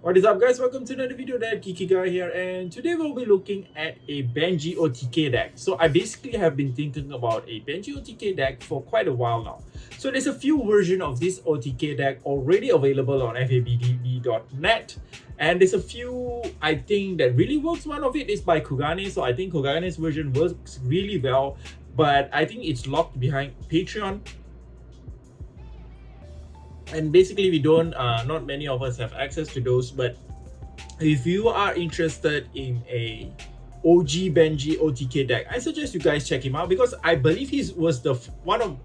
What is up, guys? Welcome to another video. That Geeky guy here, and today we'll be looking at a Benji OTK deck. So I basically have been thinking about a Benji OTK deck for quite a while now. So there's a few versions of this OTK deck already available on fabdb.net, and there's a few I think that really works. One of it is by Kugane, so I think Kugane's version works really well, but I think it's locked behind Patreon. And basically we don't not many of us have access to those, but if you are interested in a OG Benji OTK deck, I suggest you guys check him out, because I believe he was the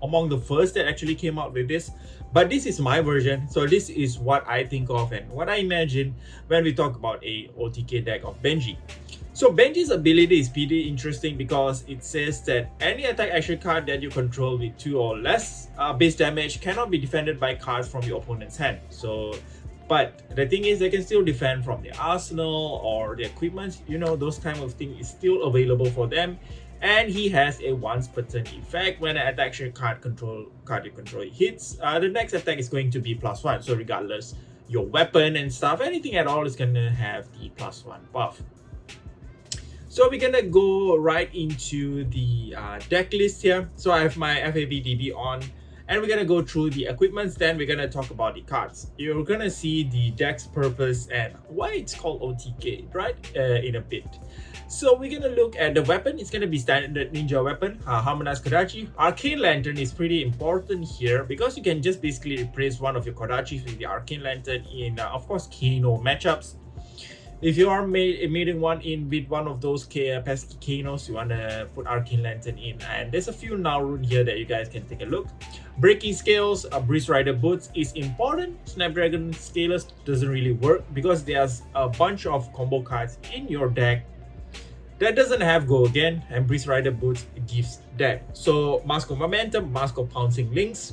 among the first that actually came out with this. But this is my version, so this is what I think of and what I imagine when we talk about a OTK deck of Benji. So Benji's ability is pretty interesting because it says that any attack action card that you control with 2 or less base damage cannot be defended by cards from your opponent's hand. So, but the thing is, they can still defend from the arsenal or the equipment, you know, those kind of things is still available for them. And he has a once per turn effect. When an attack action card you control hits, the next attack is going to be +1. So regardless your weapon and stuff, anything at all is gonna have the +1 buff. So we're gonna go right into the deck list here. So I have my FABDB on, and we're gonna go through the equipments. Then we're gonna talk about the cards. You're gonna see the deck's purpose and why it's called OTK, right? In a bit. So we're gonna look at the weapon. It's gonna be standard ninja weapon, Harmonized Kodachi. Arcane Lantern is pretty important here because you can just basically replace one of your Kodachis with the Arcane Lantern in, of course, Kano matchups. If you are mating one in with one of those pesky Kanos, you want to put Arcane Lantern in. And there's a few now rune here that you guys can take a look. Breaking Scales, Breeze Rider Boots is important. Snapdragon Scalers doesn't really work because there's a bunch of combo cards in your deck that doesn't have Go Again, and Breeze Rider Boots gives that. So Mask of Momentum, Mask of Pouncing Links.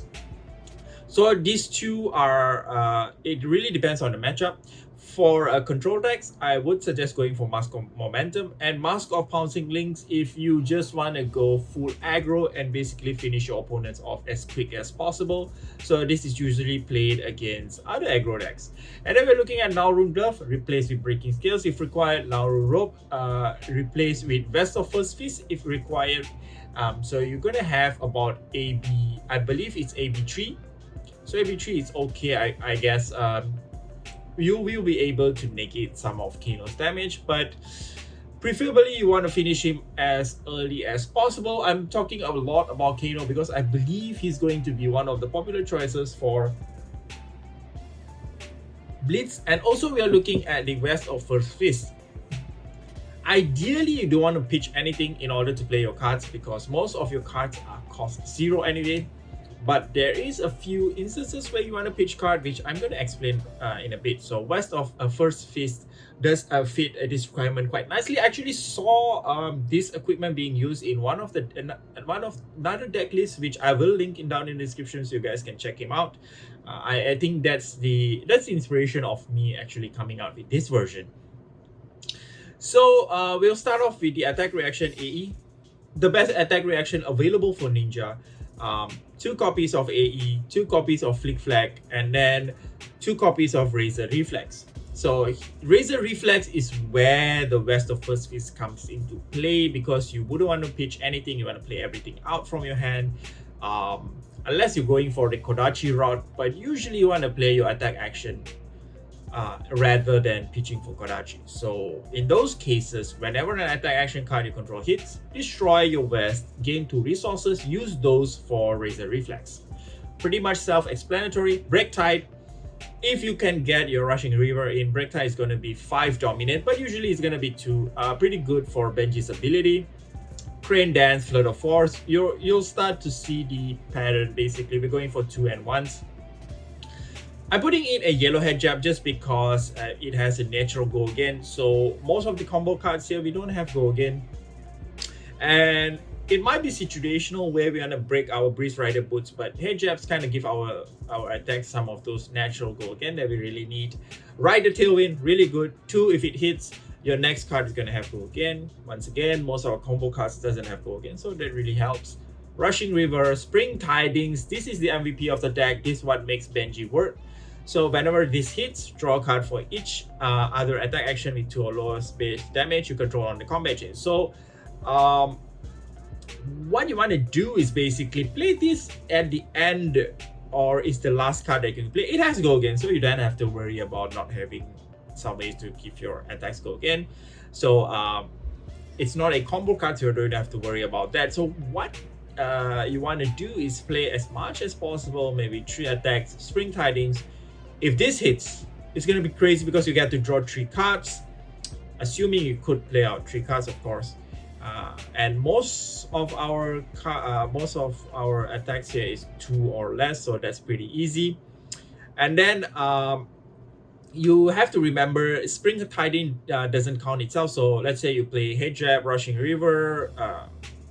So these two are, it really depends on the matchup. For control decks, I would suggest going for Mask of Momentum and Mask of Pouncing Links if you just want to go full aggro and basically finish your opponents off as quick as possible. So this is usually played against other aggro decks. And then we're looking at Nauru Glove, replace with Breaking Scales if required, Nauru Rope, replace with Vest of First Fist if required. So you're gonna have about AB, I believe it's AB3. So AB3 is okay, I guess. You will be able to negate some of Kano's damage, but preferably you want to finish him as early as possible. I'm talking a lot about Kano because I believe he's going to be one of the popular choices for Blitz. And also we are looking at the Vest of First Fist. Ideally, you don't want to pitch anything in order to play your cards because most of your cards are cost 0 anyway. But there is a few instances where you want to pitch card, which I'm going to explain in a bit. So Vest of First Fist does fit this requirement quite nicely. I actually saw this equipment being used in one of another deck lists, which I will link down in the description so you guys can check him out. I think that's the inspiration of me actually coming out with this version. So we'll start off with the attack reaction AE, the best attack reaction available for Ninja. 2 copies of AE, 2 copies of Flick Flag, and then 2 copies of Razer Reflex. So Razer Reflex is where the Vest of First Fist comes into play because you wouldn't want to pitch anything, you want to play everything out from your hand. Unless you're going for the Kodachi route, but usually you want to play your attack action rather than pitching for Kodachi. So in those cases, whenever an attack action card you control hits, destroy your Vest, gain 2 resources, use those for Razer Reflex. Pretty much self-explanatory. Break Tide, if you can get your Rushing River in, Break Tide is going to be 5 dominant, but usually it's going to be 2. Pretty good for Benji's ability. Crane Dance, Flood of Force, you'll start to see the pattern. Basically we're going for 2 and 1s. I'm putting in a yellow head jab just because it has a natural Go Again. So most of the combo cards here, we don't have Go Again. And it might be situational where we're gonna break our Breeze Rider Boots, but head jabs kind of give our attacks some of those natural Go Again that we really need. Rider Tailwind, really good. 2 if it hits. Your next card is gonna have Go Again. Once again, most of our combo cards doesn't have Go Again, so that really helps. Rushing River, Spring Tidings, this is the MVP of the deck. This is what makes Benji work. So whenever this hits, draw a card for each other attack action with 2 or lowest base damage you control on the combat chain. So what you want to do is basically play this at the end, or is the last card that you can play. It has go again, so you don't have to worry about not having some ways to keep your attacks go again. So it's not a combo card, so you don't have to worry about that. So what you want to do is play as much as possible, maybe 3 attacks, Spring Tidings. If this hits, it's going to be crazy because you get to draw 3 cards, assuming you could play out 3 cards, of course. And most of our attacks here is 2 or less, so that's pretty easy. And then you have to remember Spring Tiding doesn't count itself. So let's say you play Head Jab, Rushing River,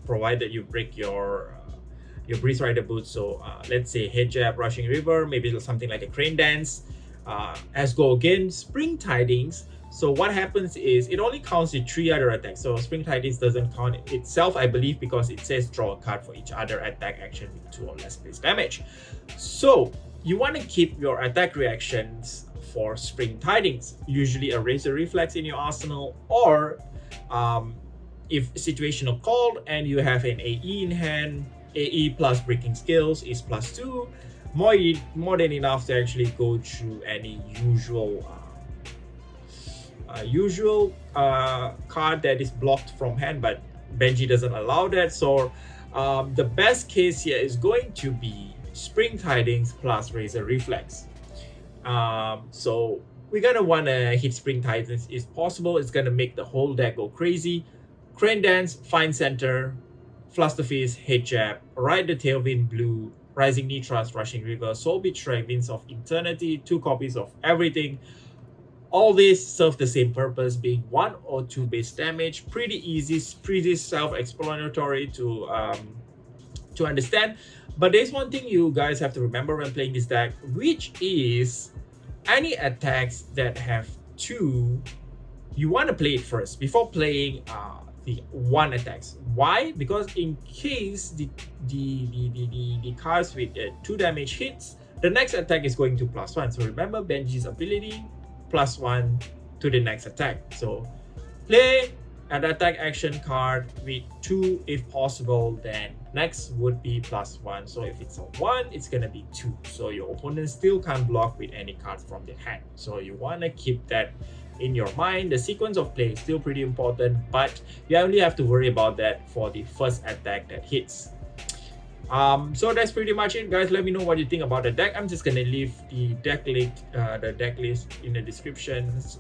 provided you break your Breeze Rider boots. So let's say Head Jab, Rushing River, maybe something like a Crane Dance. As go again, Spring Tidings. So what happens is it only counts the 3 other attacks. So Spring Tidings doesn't count itself, I believe, because it says draw a card for each other attack action with 2 or less base damage. So you want to keep your attack reactions for Spring Tidings, usually a Razer Reflex in your arsenal, or if situational called and you have an AE in hand, AE plus breaking skills is +2, more than enough to actually go through any usual card that is blocked from hand, but Benji doesn't allow that. So the best case here is going to be Spring Tidings plus Razer Reflex. So we're gonna want to hit Spring Tidings if possible. It's gonna make the whole deck go crazy. Crane Dance, Find Center, Flusterfist, Head Jab, Ride the Tailwind Blue, Rising Nitras, Rushing River, Soul Betrayal, Winds of Eternity, 2 copies of everything. All these serve the same purpose, being 1 or 2 base damage. Pretty easy, pretty self-explanatory to understand. But there's one thing you guys have to remember when playing this deck, which is any attacks that have 2, you want to play it first before playing the 1 attacks. Why? Because in case the cards with 2 damage hits, the next attack is going to +1. So remember Benji's ability, +1 to the next attack. So play an attack action card with 2 if possible, then next would be +1. So if it's a 1, it's gonna be 2. So your opponent still can't block with any cards from their hand. So you wanna keep that in your mind. The sequence of play is still pretty important, but you only have to worry about that for the first attack that hits. So that's pretty much it, guys. Let me know what you think about the deck. I'm just gonna leave the deck link, the deck list in the descriptions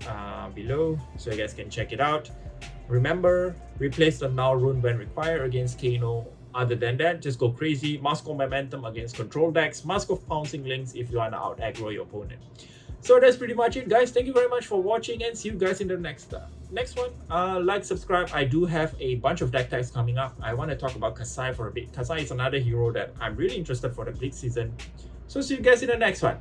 below, so you guys can check it out. Remember, replace the Null Rune when required against Kano. Other than that, just go crazy. Mask of Momentum against control decks. Mask of Pouncing Links if you wanna out aggro your opponent. So that's pretty much it, guys. Thank you very much for watching, and see you guys in the next one. Like, subscribe. I do have a bunch of deck types coming up. I want to talk about Kasai for a bit. Kasai is another hero that I'm really interested for the Blitz season. So see you guys in the next one.